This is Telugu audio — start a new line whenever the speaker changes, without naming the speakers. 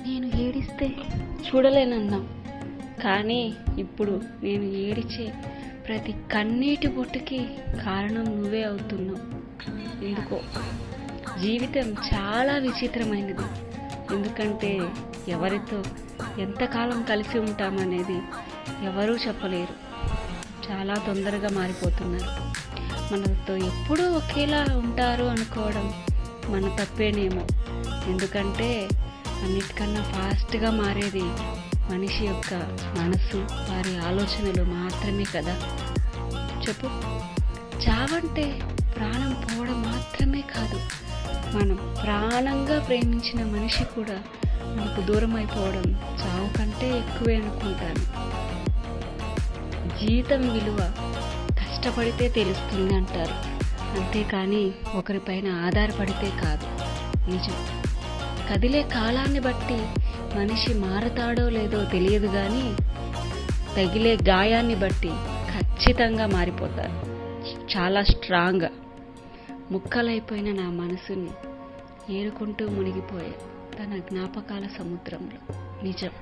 నేను ఏడిస్తే చూడలేనన్నా, కానీ ఇప్పుడు నేను ఏడిచే ప్రతి కన్నీటి బొట్టుకి కారణం నువ్వే అవుతున్నావు. ఎందుకో జీవితం చాలా విచిత్రమైనది. ఎందుకంటే ఎవరితో ఎంతకాలం కలిసి ఉంటామనేది ఎవరూ చెప్పలేరు. చాలా తొందరగా మారిపోతున్నారు. మనతో ఎప్పుడూ ఒకేలా ఉంటారు అనుకోవడం మన తప్పేనేమో. ఎందుకంటే అన్నిటికన్నా ఫాస్ట్గా మారేది మనిషి యొక్క మనసు, వారి ఆలోచనలు మాత్రమే కదా. చెప్పు, చావంటే ప్రాణం పోవడం మాత్రమే కాదు, మనం ప్రాణంగా ప్రేమించిన మనిషి కూడా మనకు దూరం అయిపోవడం చావు కంటే ఎక్కువే అనుకుంటాను. జీవితం విలువ కష్టపడితే తెలుస్తుంది అంటారు, అంతేకాని ఒకరిపైన ఆధారపడితే కాదు. నిజం. కదిలే కాలాన్ని బట్టి మనిషి మారతాడో లేదో తెలియదు, కానీ తగిలే గాయాన్ని బట్టి ఖచ్చితంగా మారిపోతాడు. చాలా స్ట్రాంగ్గా. ముక్కలైపోయిన నా మనసుని ఏరుకుంటూ మునిగిపోయే తన జ్ఞాపకాల సముద్రంలో. నిజం.